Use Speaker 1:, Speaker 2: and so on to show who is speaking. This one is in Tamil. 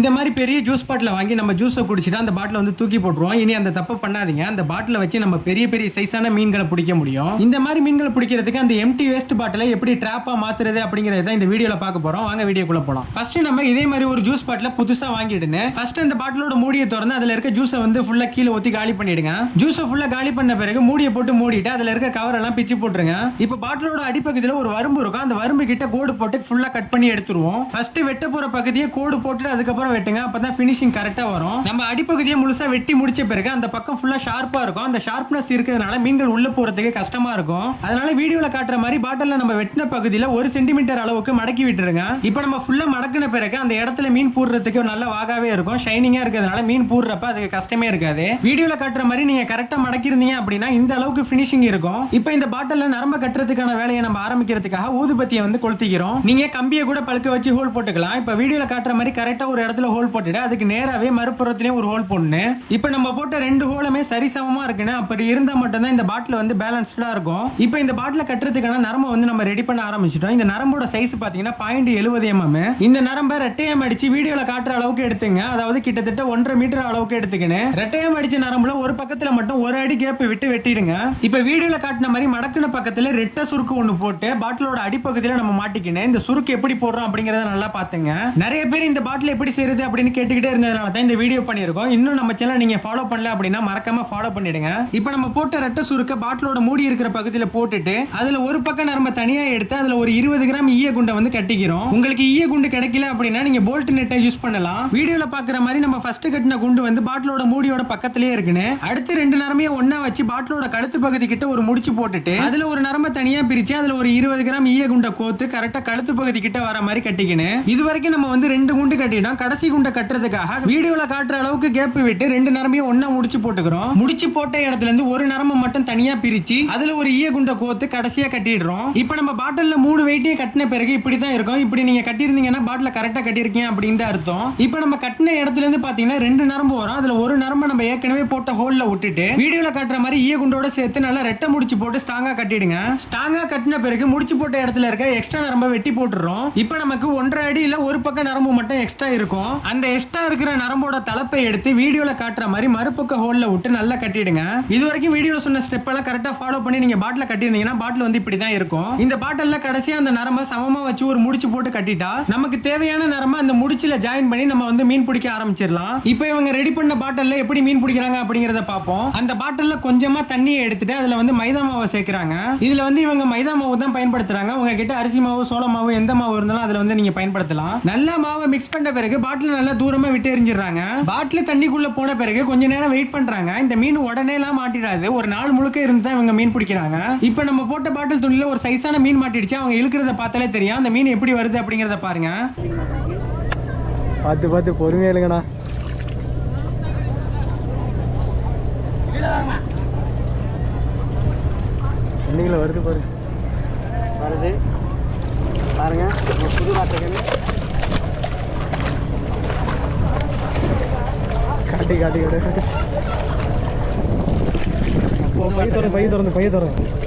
Speaker 1: இந்த மாதிரி பெரிய ஜூஸ் பாட்டில் வாங்கி நம்ம ஜூஸை குடிச்சிட்டு அந்த பாட்டில் வந்து தூக்கி போட்டுருவோம். இனி அந்த தப்பு பண்ணாதீங்க. அந்த பாட்டில வச்சு நம்ம பெரிய பெரிய சைஸான மீன்களை பிடிக்க முடியும். இந்த மாதிரி மீன்களை பிடிக்கிறதுக்கு அந்த எம்டி வேஸ்ட் பாட்டிலை எப்படி ட்ராப்பா மாத்துறது அப்படிங்கறத இந்த வீடியோல பார்க்க போறோம். வாங்க வீடியோக்குள்ள போலாம். ஃபர்ஸ்ட் நம்ம இதே மாதிரி ஒரு ஜூஸ் பாட்டில புதுசா வாங்கிடுங்க. ஃபர்ஸ்ட் அந்த பாட்டிலோட மூடியை திறந்து அதுல இருக்க ஜூஸை வந்து ஃபுல்லா கீழே ஊத்தி காலி பண்ணிடுங்க. ஜூஸை ஃபுல்லா காலி பண்ண பிறகு மூடியை போட்டு மூடிட்டு அதுல இருக்க கவர் எல்லாம் பிச்சு போட்டுருங்க. இப்போ பாட்டிலோட அடிப்பகுதியில ஒரு வரம்பு இருக்கும். அந்த வரம்பு கிட்ட கோடு போட்டு ஃபுல்லா கட் பண்ணி எடுத்துருவோம். ஃபர்ஸ்ட் வெட்ட போற பகுதியை கோடு போட்டு அதுக்கப்புறம் வெட்டுங்க. அப்பதான் ஃபினிஷிங் கரெக்டா வரும். நம்ம அடிப்பகுதியை முழுசா வெட்டி முடிச்ச பிறகு அந்த பக்கம் ஃபுல்லா ஷார்ப்பா இருக்கும். அந்த ஷார்ப்னஸ் இருக்கிறதுனால மீன்கள் உள்ள போறதுக்கு கஷ்டமா இருக்கும். அதனால வீடியோல காட்டுற மாதிரி பாட்டில்ல நம்ம வெட்டின பகுதியில 1 சென்டிமீட்டர் அளவுக்கு மடக்கி விட்டுருங்க. இப்போ நம்ம ஃபுல்லா மடக்கின பிறகு அந்த இடத்துல மீன் பூர்றதுக்கு நல்ல வாகாவே இருக்கும். ஷைனிங்கா இருக்கிறதுனால மீன் பூர்றப்ப அதுக்கு கஷ்டமே இருக்காது. வீடியோல காட்டுற மாதிரி நீங்க கரெக்டா மடக்கிருந்தீங்க அப்படின்னா இந்த அளவுக்கு ஃபினிஷிங் இருக்கும். இப்போ இந்த பாட்டில்ல நரம்ப கட்டுறதுக்கான வேலையை நம்ம ஆரம்பிக்கிறதுக்காக ஊதுபத்தியை வந்து கொளுத்திக்கிறோம். நீங்க கம்பியை கூட பழுக்க வச்சு ஹோல் போட்டுக்கலாம். இப்போ வீடியோல காட்டுற மாதிரி கரெக்டா ஒரு இடத்துல ஹோல் போட்டுட்டு அதுக்கு நேராவே மறுபுறத்திலயும் ஒரு ஹோல் போடணும். இப்போ நம்ம போட்ட 2 ஹோலுமே சரிசமமா இருக்குன்னு அப்படி இருந்தா மட்டும்தான் இந்த பாட்டில் வந்து பேலன்ஸ்டா இருக்கும். இப்போ இந்த பாட்டில் கட்டுறதுக்கான நரம்பை வந்து நம்ம ரெடி பண்ண ஆரம்பிச்சிட்டோம். இந்த நரம்போட சைஸ் பாத்தீங்கன்னா 0.70 mm. இந்த நரம்பை ரெட்டையம் அடிச்சு வீடியோல காட்டுற அளவுக்கு எடுத்துங்க. அதாவது கிட்டத்தட்ட 1.5 மீட்டர் அளவுக்கு எடுத்துக்கணும். ரெட்டையம் அடிச்ச நரம்புல ஒரு பக்கத்துல மட்டும் 1 அடி கேப் விட்டு வெட்டிடுங்க. இப்போ வீடியோல காட்டின மாதிரி மடக்குன பக்கத்துல ரெட்டை சுருக்கு ஒன்று போட்டு பாட்டிலோட அடிப்பகுதியில நம்ம மாட்டிக்கணும். இந்த சுருக்கு எப்படி போடுறோம் அப்படிங்கறத நல்லா பாத்துங்க. நிறைய பேர் இந்த பாட்டில் எப்படி செய்யறது அப்படின்னு கேட்டுக்கிட்டே இருந்ததுனால தான் இந்த வீடியோ பண்ணிருக்கோம். இன்னும் நம்ம சேனல் நீங்க ஃபாலோ பண்ணல அப்படின்னா மறக்காம ஃபாலோ பண்ணிடுங்க. இப்போ நம்ம போட்ட ரெட்டை சுருக்க பாட்டிலோட மூடி இருக்கிற பகுதியில போட்டுட்டு அதுல ஒரு பக்கம் நரம்ப தனியா எடுத்து அதுல ஒரு 20 கிராம் ஈய குண்டை வந்து கட்டிக்கிறோம். உங்களுக்கு ஈய குண்டு கிடைக்கல அப்படின்னா நீங்க போல்ட் நெட்டை யூஸ் பண்ணலாம். வீடியோல பாக்குற மாதிரி நம்ம ஃபர்ஸ்ட் கட்டின குண்டு வந்து பாட்டிலோட மூடியோட பக்கத்திலேயே இருக்குன்னு அடுத்து 2 நரம்பையும் ஒண்ணா வச்சு பாட்டிலோட கழுத்து பகுதி கிட்ட ஒரு முடிச்சு போட்டுட்டு அதுல ஒரு நரம்ப தனியா பிரிச்சு அதுல ஒரு 20 கிராம் ஈய குண்டை கோத்து கரெக்டா கழுத்து பகுதி கிட்ட வர மாதிரி கட்டிக்கணும். இது வரைக்கும் நம்ம வந்து 2 குண்டு கட்டிட்டோம். கடைசி குண்டை கட்டுறதுக்காக வீடியோல காட்டுற அளவுக்கு கேப் விட்டு 2 நரம்பையும் ஒண்ணா முடிச்சு போட்டுக்கிறோம். முடிச்சு போட்ட இடத்துல இருந்து ஒரு நரம்பை மட்டும் தனியா பிரிச்சு அதுல ஒரு ஈய குண்டை கோத்து கடைசியா கட்டிடுறோம். இப்போ நம்ம பாட்டில்ல 3 வெயிட்டையும் கட்டின பிறகு இப்படி தான் இருக்கும். இப்படி நீங்க கட்டியிருந்தீங்கன்னா பாட்டில கரெக்டா கட்டியிருக்கீங்க அப்படின்னு அர்த்தம். இப்போ நம்ம கட்டின இடத்துல இருந்து பாத்தீங்கன்னா 2 நரம்பு வரும். அதுல ஒரு நரம்பை நம்ம ஏற்கனவே போட்ட ஹோல்ல விட்டுட்டு வீடியோல காட்டுற மாதிரி ஈய குண்டோட சேர்த்து நல்லா ரெட்டை முடிச்சு போட்டு ஸ்ட்ராங்கா கட்டிடுங்க. ஸ்ட்ராங்கா கட்டின பிறகு முடிச்சு போட்ட இடத்துல இருக்க எக்ஸ்ட்ரா நரம்பை வெட்டி போட்டுறோம். இப்போ நமக்கு 1.5 அடியில ஒரு பக்கம் நரம்பு மட்டும் எக்ஸ்ட்ரா இருக்கும். அந்த எக்ஸ்ட்ரா இருக்கிற நரம்போட தலைப்பை எடுத்து வீடியோல காட்டுற மாதிரி மறுபக்க ஹோல்ல விட்டு நல்லா கட்டிடுங்க. இது வரைக்கும் வீடியோல சொன்ன ஸ்டெப் எல்லாம் கரெக்டா ஃபாலோ பண்ணி நீங்க பாட்டில கட்டியிருந்தீங்கன்னா பாட்டில் வந்து இப்படி தான் இருக்கும். இந்த பாட்டில்ல கடைசியா அந்த நரம்பை சமமா வச்சு ஒரு முடிச்சு போட்டு கட்டிட்டா நமக்கு தேவையான நரம்பை அந்த முடிச்சுல ஜாயின் பண்ணி நம்ம வந்து மீன் பிடிக்க ஆரம்பிச்சிடலாம். இப்போ இவங்க ரெடி பண்ண பாட்டில்ல எப்படி மீன் பிடிக்கிறாங்க அப்படிங்கறத பார்ப்போம். அந்த பாட்டில்ல கொஞ்சமா தண்ணியை எடுத்துட்டு அதுல வந்து மைதா மாவை சேர்க்கிறாங்க. இதுல வந்து இவங்க மைதா மாவு தான் பயன்படுத்துறாங்க. உங்ககிட்ட அரிசி மாவு, சோள மாவு எந்த மாவு இருந்தாலும் அதுல வந்து நீங்க பயன்படுத்தலாம். நல்லா மாவை மிக்ஸ் பண்ண பிறகு பாட்டில் நல்லா தூரமா விட்டு எரிஞ்சிடறாங்க. பாட்டில் தண்ணிக்குள்ள போன பிறகு கொஞ்ச நேரம் வெயிட் பண்றாங்க. இந்த மீன் உடனே எல்லாம் மாட்டிடாது. ஒரு நாள் முழுக்க இருந்து தான் இவங்க மீன் பிடிக்கிறாங்க. இப்போ நம்ம போட்ட பாட்டில் துணியில ஒரு சைஸான மீன் மாட்டிடுச்சு. அவங்க இழுக்கிறத பார்த்தாலே தெரியும் அந்த மீன் எப்படி வருது அப்படிங்கறத பாருங்க. பார்த்து பார்த்து பொறுமையா இல்லைங்கண்ணா. தண்ணிகளை வருது பாரு, வருது பாருங்க. புது வார்த்தைகள் காட்டி காட்டி பைய திறந்து